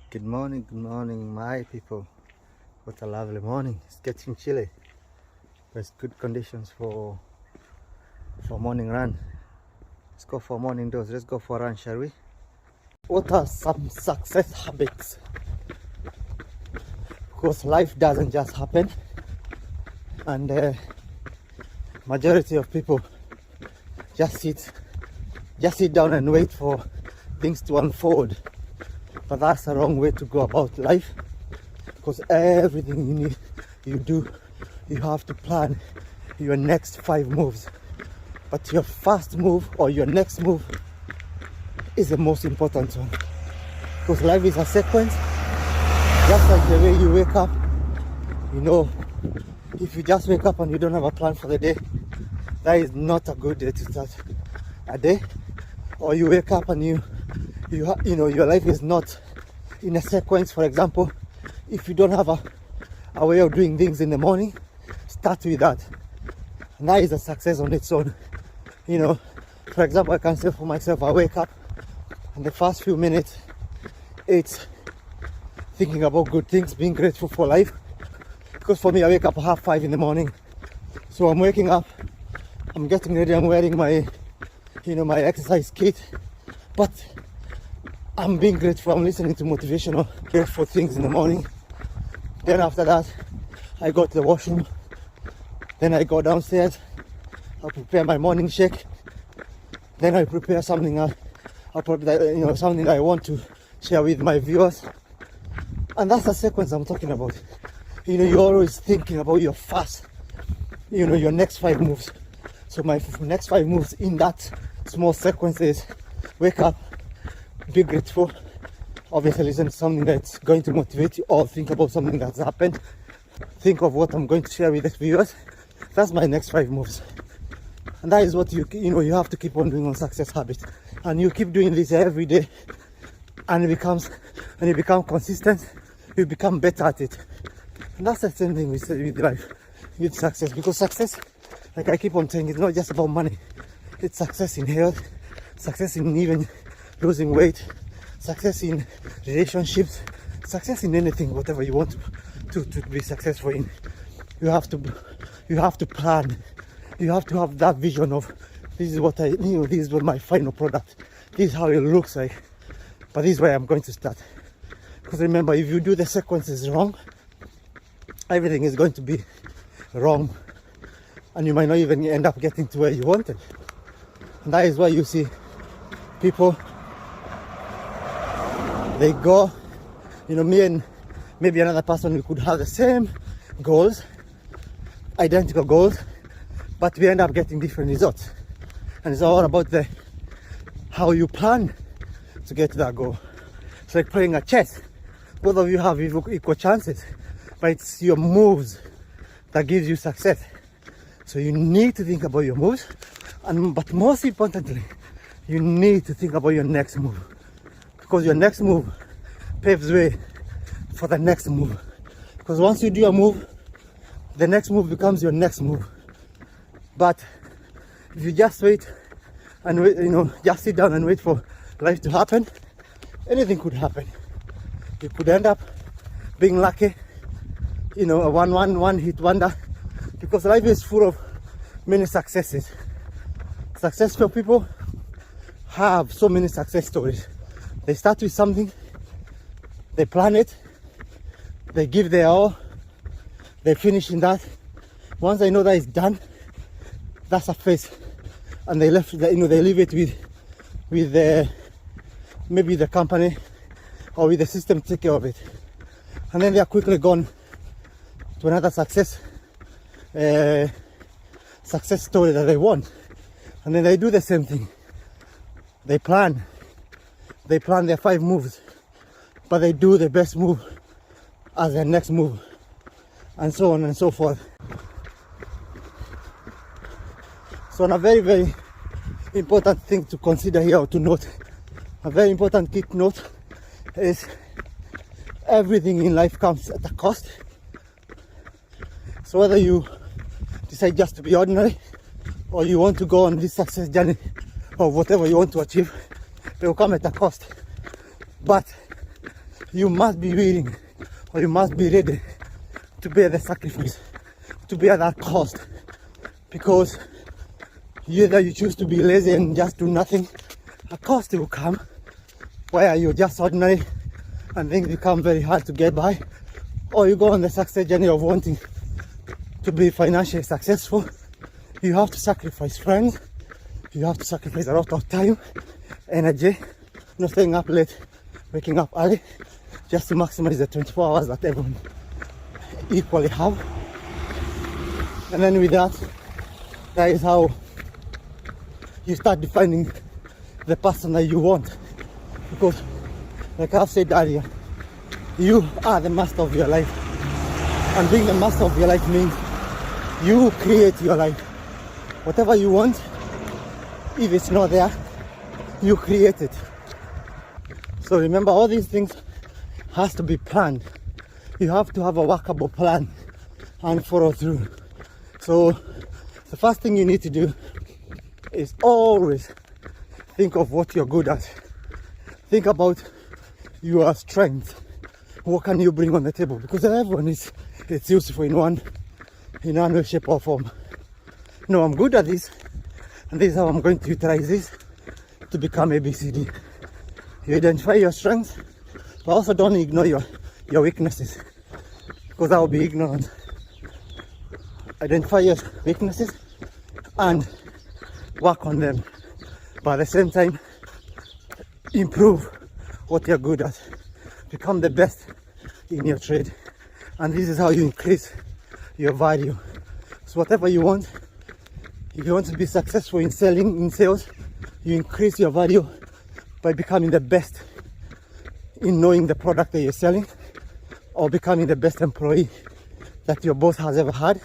Good morning, my people. What a lovely morning. It's getting chilly. There's good conditions for morning run. Let's go for morning dose. Let's go for a run, shall we? What are some success habits? Because life doesn't just happen, and majority of people just sit down and wait for things to unfold. But that's the wrong way to go about life, because everything you do, you have to plan your next 5 moves. But your first move or your next move is the most important one, because life is a sequence. Just like the way you wake up, if you just wake up and you don't have a plan for the day, that is not a good day to start a day. Or you wake up and your life is not in a sequence. For example, if you don't have a way of doing things in the morning, start with that, and that is a success on its own. For example, I can say for myself, I wake up and the first few minutes it's thinking about good things, being grateful for life. Because for me, I wake up at 5:30 in the morning, so I'm waking up, I'm getting ready, I'm wearing my my exercise kit, but I'm being grateful. I'm listening to motivational, grateful things in the morning. Then after that, I go to the washroom. Then I go downstairs. I prepare my morning shake. Then I prepare something. Something I want to share with my viewers. And that's the sequence I'm talking about. You're always thinking about your your next 5 moves. So my next 5 moves in that small sequence is wake up, be grateful, obviously listen to something that's going to motivate you, or think about something that's happened, think of what I'm going to share with the viewers. That's my next 5 moves, and that is what you have to keep on doing on success habits. And you keep doing this every day, and you become consistent, you become better at it. And that's the same thing with life, with success, because success, like I keep on saying, it's not just about money. It's success in health, success in even losing weight, success in relationships, success in anything, whatever you want to be successful in. You have to plan. You have to have that vision of, this is what this is what my final product, this is how it looks like, but this is where I'm going to start. Because remember, if you do the sequences wrong, everything is going to be wrong, and you might not even end up getting to where you wanted. And that is why you see people, they go, me and maybe another person, we could have the same goals, identical goals, but we end up getting different results. And it's all about how you plan to get to that goal. It's like playing a chess. Both of you have equal chances, but it's your moves that gives you success. So you need to think about your moves, but most importantly, you need to think about your next move, because your next move paves way for the next move. Because once you do a move, the next move becomes your next move. But if you just wait and just sit down and wait for life to happen, anything could happen. You could end up being lucky, a one hit wonder, because life is full of many successes. Successful people have so many success stories. They start with something, they plan it, they give their all, they finish in that. Once they know that it's done, that's a phase, and they leave it with maybe the company or with the system to take care of it, and then they are quickly gone to another success story that they want. And then they do the same thing. They plan their 5 moves, but they do the best move as their next move, and so on and so forth. So a very, very important thing to consider here, or to note, a very important key note, is everything in life comes at a cost. So whether you decide just to be ordinary, or you want to go on this success journey, or whatever you want to achieve, it will come at a cost. But you must be willing, or you must be ready to bear the sacrifice, to bear that cost. Because either you choose to be lazy and just do nothing, a cost will come where you're just ordinary and things become very hard to get by, or you go on the success journey of wanting to be financially successful. You have to sacrifice friends, you have to sacrifice a lot of time, energy, not staying up late, waking up early, just to maximize the 24 hours that everyone equally have. And then with that, that is how you start defining the person that you want. Because like I've said earlier, you are the master of your life. And being the master of your life means you create your life. Whatever you want, if it's not there, you create it. So remember, all these things has to be planned. You have to have a workable plan and follow through. So the first thing you need to do is always think of what you're good at. Think about your strength. What can you bring on the table? Because everyone is useful in one way, shape or form. No, I'm good at this, and this is how I'm going to utilize this to become ABCD. You identify your strengths, but also don't ignore your weaknesses, because that will be ignorant. Identify your weaknesses and work on them, but at the same time improve what you're good at. Become the best in your trade, and this is how you increase your value. So whatever you want, if you want to be successful in sales, you increase your value by becoming the best in knowing the product that you're selling, or becoming the best employee that your boss has ever had,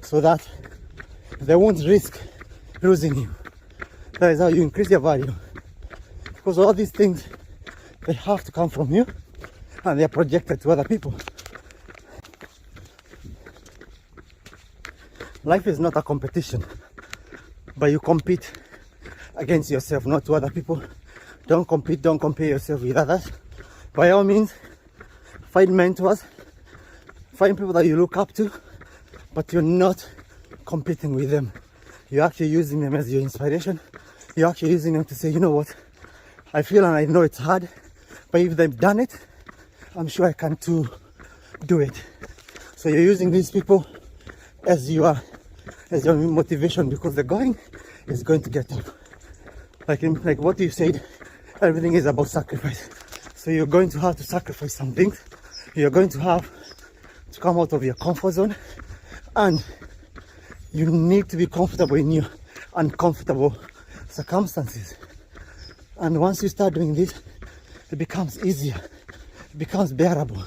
so that they won't risk losing you. That is how you increase your value. Because all these things, they have to come from you, and they are projected to other people. Life is not a competition, but you compete against yourself, not to other people. Don't compete, don't compare yourself with others. By all means, find mentors, find people that you look up to, but you're not competing with them. You're actually using them as your inspiration. You're actually using them to say, you know what, I feel and I know it's hard, but if they've done it, I'm sure I can too do it. So you're using these people as your motivation, because the going is going to get tough. Like what you said, everything is about sacrifice. So you're going to have to sacrifice some things. You're going to have to come out of your comfort zone, and you need to be comfortable in your uncomfortable circumstances. And once you start doing this, it becomes easier, it becomes bearable.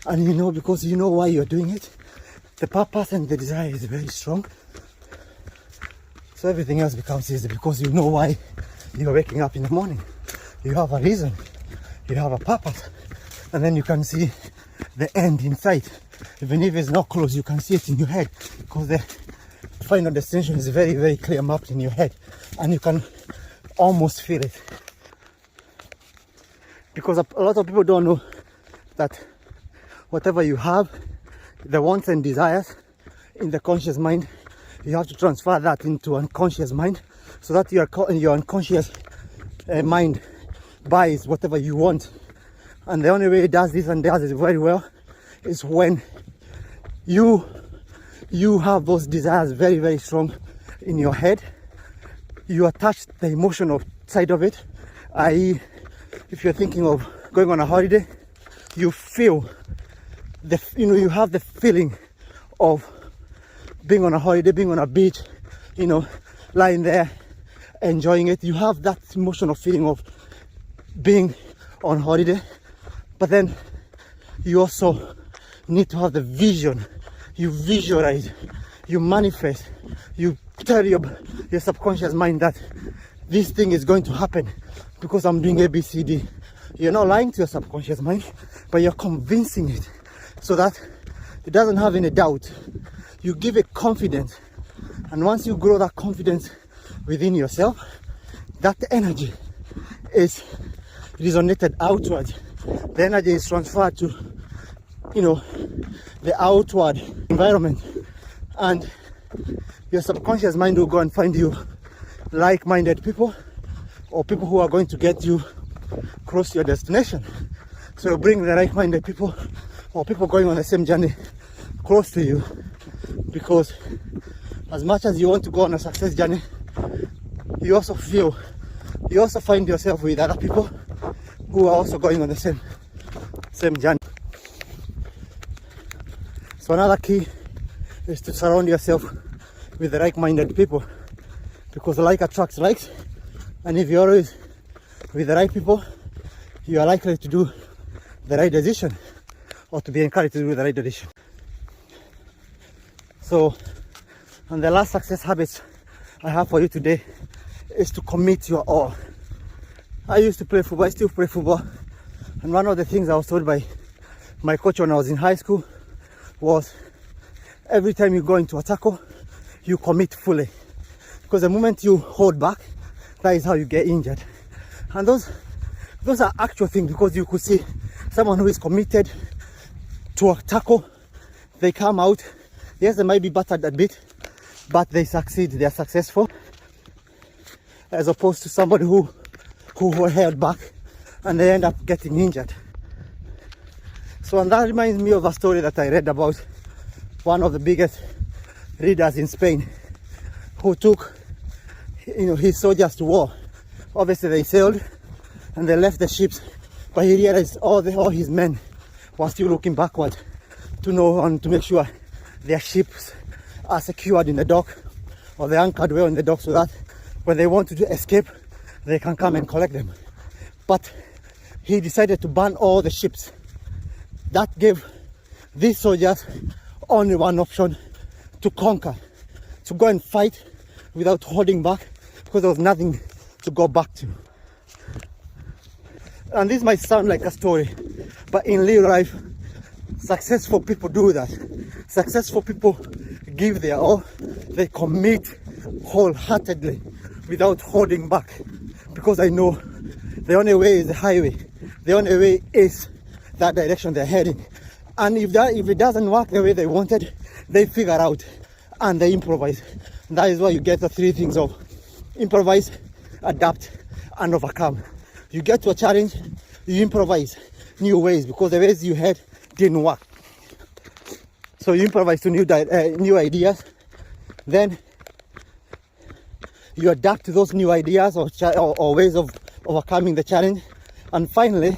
And you know, because you know why you're doing it, the purpose and the desire is very strong. So everything else becomes easy, because you know why you're waking up in the morning. You have a reason, you have a purpose, and then you can see the end in sight. Even if it's not close, you can see it in your head, because the final destination is very, very clear mapped in your head, and you can almost feel it. Because a lot of people don't know that whatever you have, the wants and desires in the conscious mind, you have to transfer that into unconscious mind, so that your unconscious mind buys whatever you want. And the only way it does this, and does it very well, is when you have those desires very, very strong in your head. You attach the emotional side of it, i.e., if you're thinking of going on a holiday, you feel you have the feeling of being on a holiday, being on a beach, lying there, enjoying it. You have that emotional feeling of being on holiday, but then you also need to have the vision. You visualize, you manifest, you tell your subconscious mind that this thing is going to happen because I'm doing ABCD. You're not lying to your subconscious mind, but you're convincing it so that it doesn't have any doubt. You give it confidence, and once you grow that confidence within yourself, that energy is resonated outward the energy is transferred to, you know, the outward environment, and your subconscious mind will go and find you like-minded people, or people who are going to get you close to your destination. So you bring the like-minded people or people going on the same journey close to you, because as much as you want to go on a success journey, you also find yourself with other people who are also going on the same journey. So another key is to surround yourself with the like-minded people, because like attracts likes, and if you're always with the right people, you are likely to do the right decision, or to be encouraged to do the right decision. So, and the last success habit I have for you today is to commit your all. I used to play football, I still play football, and one of the things I was told by my coach when I was in high school was, every time you go into a tackle, you commit fully, because the moment you hold back, that is how you get injured. And those are actual things, because you could see someone who is committed to a tackle, they come out, yes, they might be battered a bit, but they succeed, they are successful, as opposed to somebody who were held back and they end up getting injured. So, and that reminds me of a story that I read about one of the biggest leaders in Spain, who took, his soldiers to war. Obviously they sailed and they left the ships, but he realized all his men were still looking backward to know and to make sure their ships are secured in the dock, or they're anchored well in the dock, so that when they want to escape, they can come and collect them. But he decided to burn all the ships. That gave these soldiers only one option: to conquer, to go and fight without holding back, because there was nothing to go back to. And this might sound like a story, but in real life, successful people do that. Successful people give their all, they commit wholeheartedly without holding back, because I know the only way is the highway, the only way is that direction they're heading. And if it doesn't work the way they wanted, they figure out and they improvise. And that is why you get the three things of improvise, adapt, and overcome. You get to a challenge, you improvise new ways, because the ways you had didn't work. So you improvise to new ideas, then you adapt to those new ideas or ways of overcoming the challenge, and finally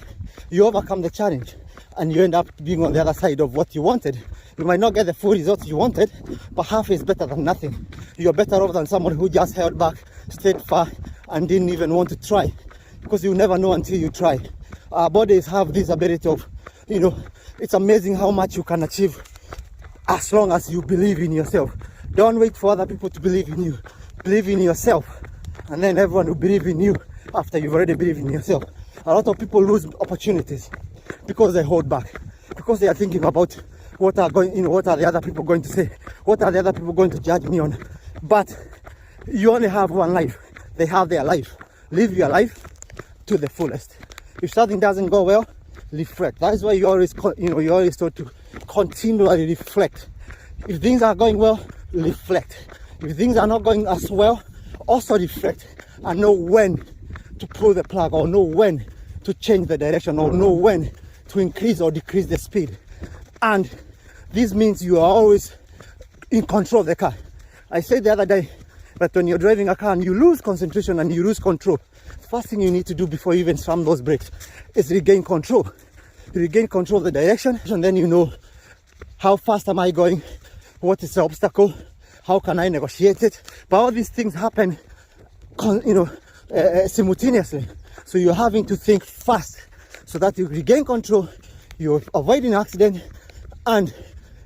you overcome the challenge and you end up being on the other side of what you wanted. You might not get the full results you wanted, but half is better than nothing. You're better off than someone who just held back, stayed far, and didn't even want to try, because you never know until you try. Our bodies have this ability of, it's amazing how much you can achieve as long as you believe in yourself. Don't wait for other people to believe in you. Believe in yourself, and then everyone will believe in you after you've already believed in yourself. A lot of people lose opportunities because they hold back, because they are thinking about what are the other people going to say, what are the other people going to judge me on. But you only have one life. They have their life. Live your life to the fullest. If something doesn't go well, reflect. That is why you're always told to continually reflect. If things are going well, reflect. If things are not going as well, also reflect and know when to pull the plug, or know when to change the direction, or know when to increase or decrease the speed. And this means you are always in control of the car. I said the other day that when you're driving a car and you lose concentration and you lose control, the first thing you need to do before you even slam those brakes is regain control. You regain control of the direction, and then you know, how fast am I going? What is the obstacle? How can I negotiate it? But all these things happen, simultaneously. So you're having to think fast so that you regain control, you're avoiding accident, and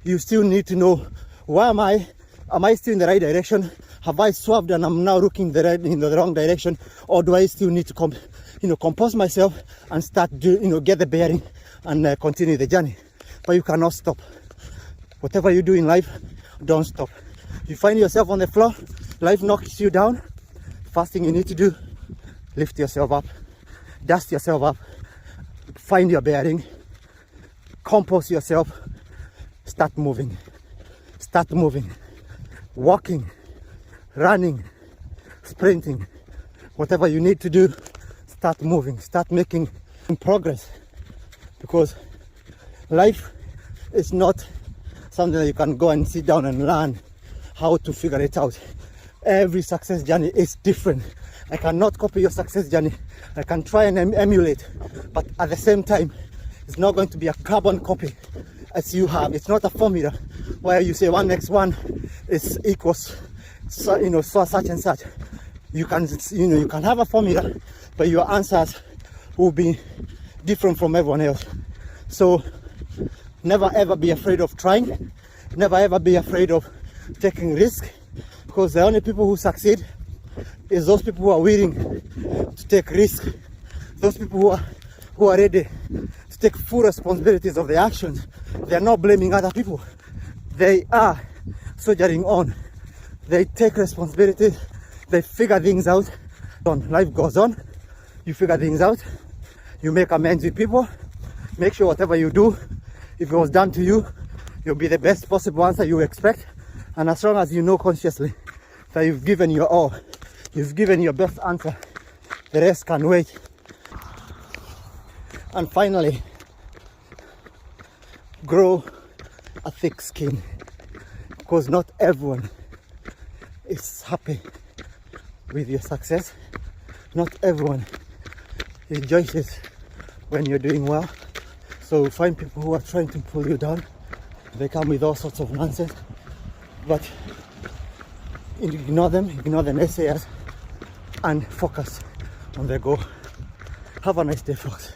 you still need to know, where am I? Am I still in the right direction? Have I swerved and I'm now looking the wrong direction? Or do I still need to compose myself and start get the bearing and continue the journey? But you cannot stop. Whatever you do in life, don't stop. You find yourself on the floor, life knocks you down, first thing you need to do, lift yourself up, dust yourself up, find your bearing, compose yourself, start moving, walking, running, sprinting, whatever you need to do, start moving, start making progress, because life is not something that you can go and sit down and learn how to figure it out. Every success journey is different. I cannot copy your success journey. I can try and emulate, but at the same time, it's not going to be a carbon copy as you have. It's not a formula where you say 1x1 is equals, so such and such. You can have a formula, but your answers will be different from everyone else. So never ever be afraid of trying. Never ever be afraid of taking risk, because the only people who succeed is those people who are willing to take risk. Those people who are ready to take full responsibilities of their actions. They are not blaming other people. They are soldiering on. They take responsibility. They figure things out. Life goes on. You figure things out. You make amends with people. Make sure whatever you do, if it was done to you, you'll be the best possible answer you expect. And as long as you know consciously that you've given your all, you've given your best answer, the rest can wait. And finally, grow a thick skin, because not everyone is happy with your success. Not everyone rejoices when you're doing well. So find people who are trying to pull you down. They come with all sorts of nonsense, but ignore them, ignore the naysayers, and focus on the goal. Have a nice day, folks.